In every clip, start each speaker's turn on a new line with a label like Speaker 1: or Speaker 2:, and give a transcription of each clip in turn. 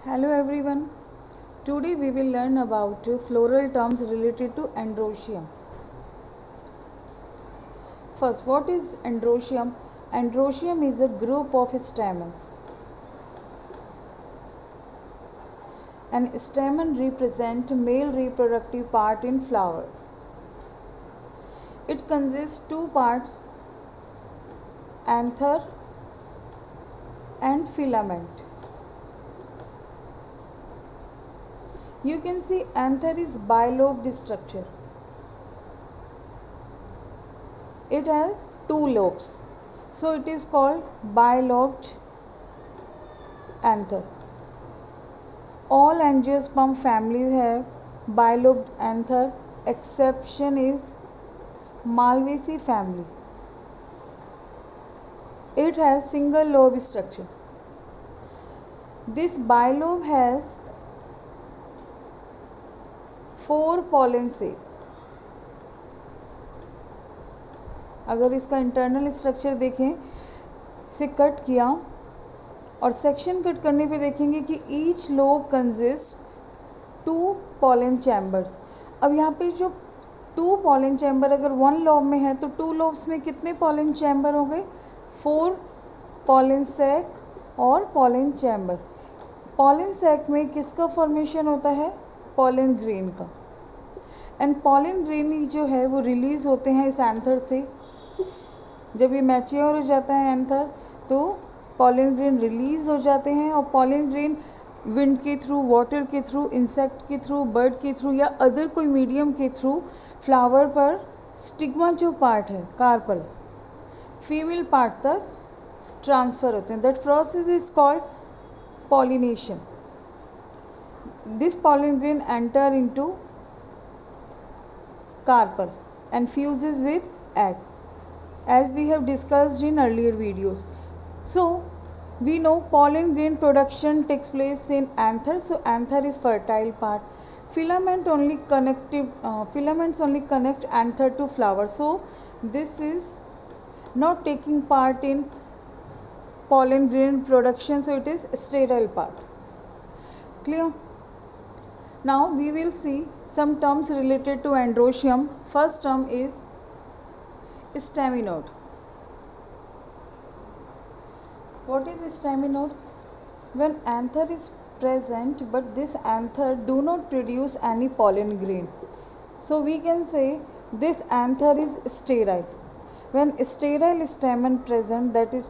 Speaker 1: Hello everyone. Today we will learn about floral terms related to androecium. First, what is androecium? Androecium is a group of stamens. An stamen represents male reproductive part in flower. It consists two parts, anther and filament. You can see anther is bilobed structure. It has two lobes, so it is called bilobed anther. All angiosperm families have bilobed anther. Exception is Malvaceae family. It has single lobe structure. This bilobe has 4 pollen sac. अगर इसका internal structure देखें, इसे cut किया और section cut करने पे देखेंगे कि each lobe consist 2 pollen chambers. अब यहाँ पे जो 2 पॉलन चैम्बर अगर 1 लोब में है तो 2 लोब्स में कितने पॉलन चैम्बर हो गए? 4 पॉलन सैक और पॉलन चैम्बर. पॉलन सैक में किसका फॉर्मेशन होता है? पॉलन ग्रेन का. एंड पॉलन ग्रेन जो है वो रिलीज होते हैं इस एंथर से. जब ये मैच्योर हो जाता है एंथर तो पॉलन ग्रेन रिलीज हो जाते हैं और पॉलन ग्रेन विंड के थ्रू, वाटर के थ्रू, इंसेक्ट के थ्रू, बर्ड के थ्रू या अदर कोई मीडियम के थ्रू फ्लावर पर स्टिग्मा जो पार्ट है कार्पल फीमेल पार्ट तक ट्रांसफ़र होते हैं. That process is called pollination. This pollen grain enter into carpel and fuses with egg, as we have discussed in earlier videos. So we know pollen grain production takes place in anther. So anther is fertile part. Filaments only connect anther to flower. So this is not taking part in pollen grain production. So it is sterile part. Clear? Now we will see some terms related to androecium. First term is staminode. What is staminode? When anther is present but this anther do not produce any pollen grain. So we can say this anther is sterile. When sterile stamen present, that is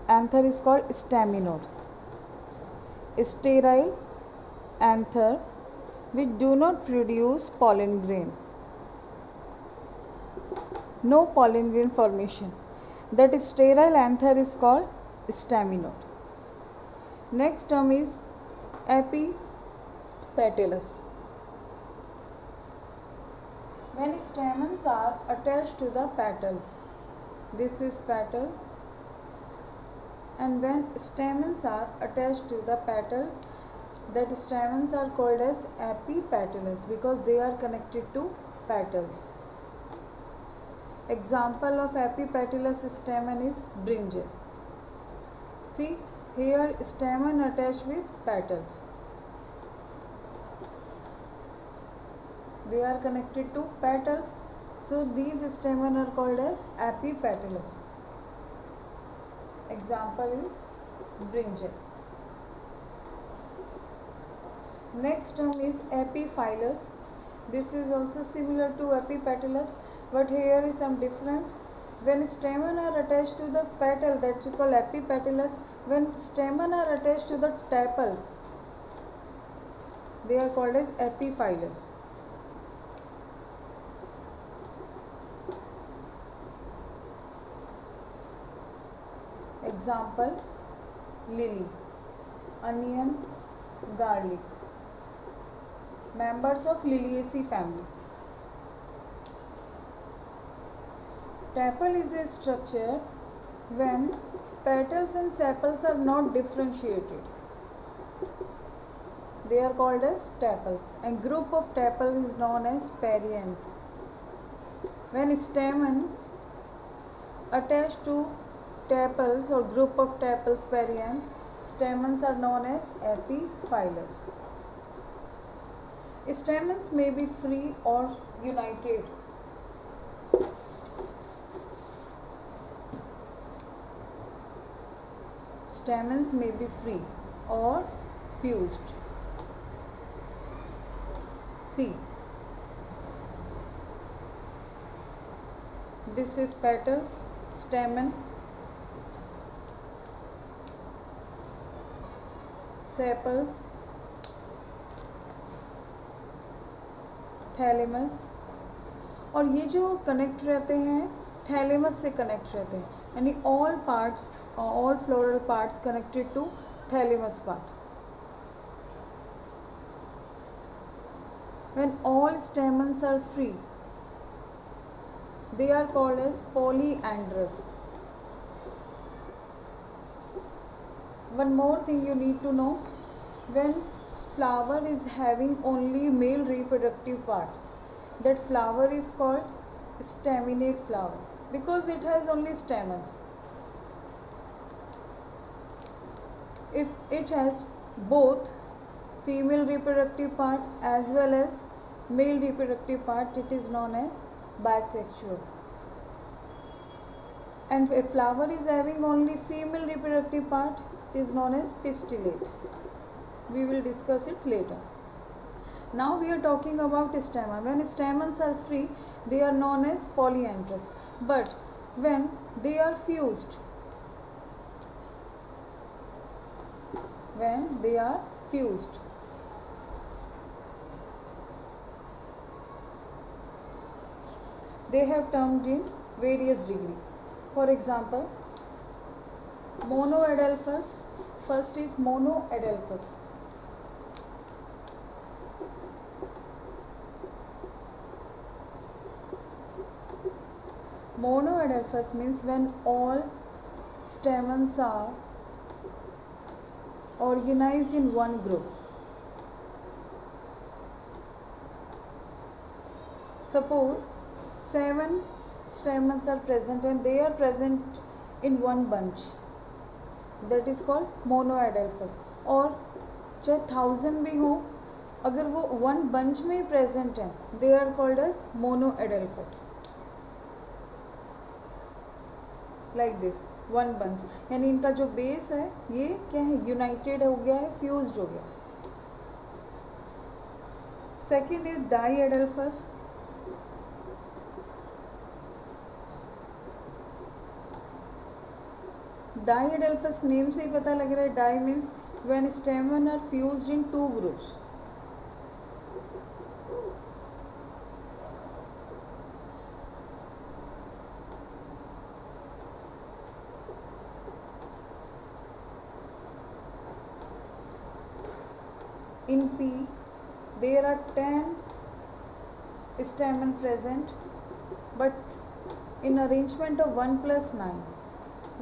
Speaker 1: anther is called staminode. Sterile anther which do not produce pollen grain. No pollen grain formation. That is sterile anther is called staminode. Next term is epipetalous. When stamens are attached to the petals, this is petal, and when stamens are attached to the petals, that stamens are called as epipetalous because they are connected to petals. Example of epipetalous stamen is brinjal. See here, stamen attached with petals. They are connected to petals, so these stamen are called as epipetalous. Example is brinjal. Next term is epiphyllous. This is also similar to epipetalous, but here is some difference. When stamen are attached to the petal, that is called epipetalous. When stamen are attached to the tepals, they are called as epiphyllous. Example, lily, onion, garlic. Members of Liliaceae family. Tepal is a structure when petals and sepals are not differentiated. They are called as tepals, and group of tepals is known as perianth. When stamen attached to tepals or group of tepals perianth, Stamens are known as epiphyllous. Stamens may be free or united. Stamens may be free or fused. See, this is petals, stamen, sepals, thalamus, और ये जो connect रहते हैं thalamus से connect रहते हैं, यानी all parts, all floral parts connected to thalamus part. When all stamens are free, they are called as polyandrous. One more thing you need to know, when flower is having only male reproductive part, that flower is called staminate flower because it has only stamens. If it has both female reproductive part as well as male reproductive part, it is known as bisexual. And if flower is having only female reproductive part, it is known as pistillate. We will discuss it later. Now we are talking about stamen. When stamens are free, they are known as polyandrous. But when they are fused, they have termed in various degree. For example, monoadelphous. First is monoadelphous. Monoadelphous means when all stamens are organized in one group. Suppose 7 stamens are present and they are present in one bunch, that is called monoadelphous. और चाहे 1000 भी हो, अगर वो one bunch में ही present है, they are called as monoadelphous. Like this, one bunch, यानी इनका जो बेस है ये क्या है, यूनाइटेड हो गया है, फ्यूज्ड हो गया. Second is diadelphous. Diadelphous name से ही पता लग रहा है, di means when stamen are fused in 2 groups. In P, there are 10 stamen present, but in arrangement of 1 plus 9.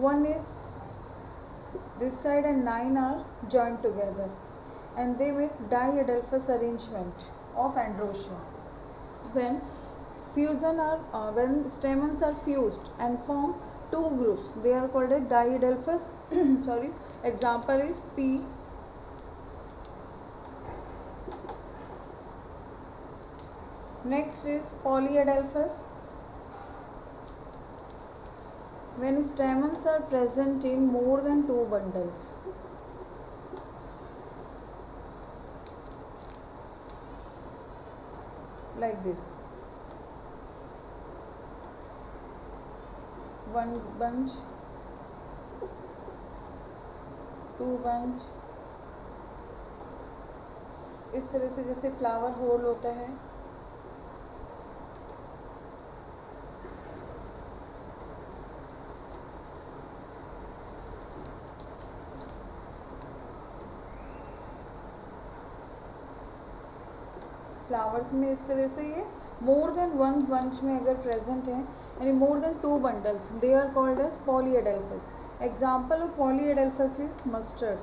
Speaker 1: 1 is this side and 9 are joined together, and they make diadelphous arrangement of androecium. When stamens are fused and form 2 groups, they are called as diadelphous. Sorry, example is P. Next is polyadelphous. When stamens are present in more than 2 bundles. Like this. 1 bunch, 2 bunch. इस तरह से जैसे flower whole होता है. Flowers में इस तरह से ये मोर देन 1 बंच में अगर प्रेजेंट है, यानी more than 2 bundles, they are called as polyadelphous. Example of polyadelphous is mustard.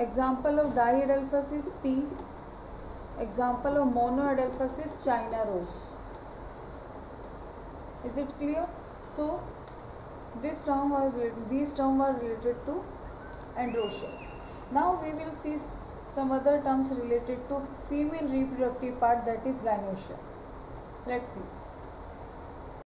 Speaker 1: Example of diadelphous is pea. Example of monoadelphous is China rose. Is it clear? So These terms were related to androgen. Now we will see some other terms related to female reproductive part, that is gynosia. Let's see.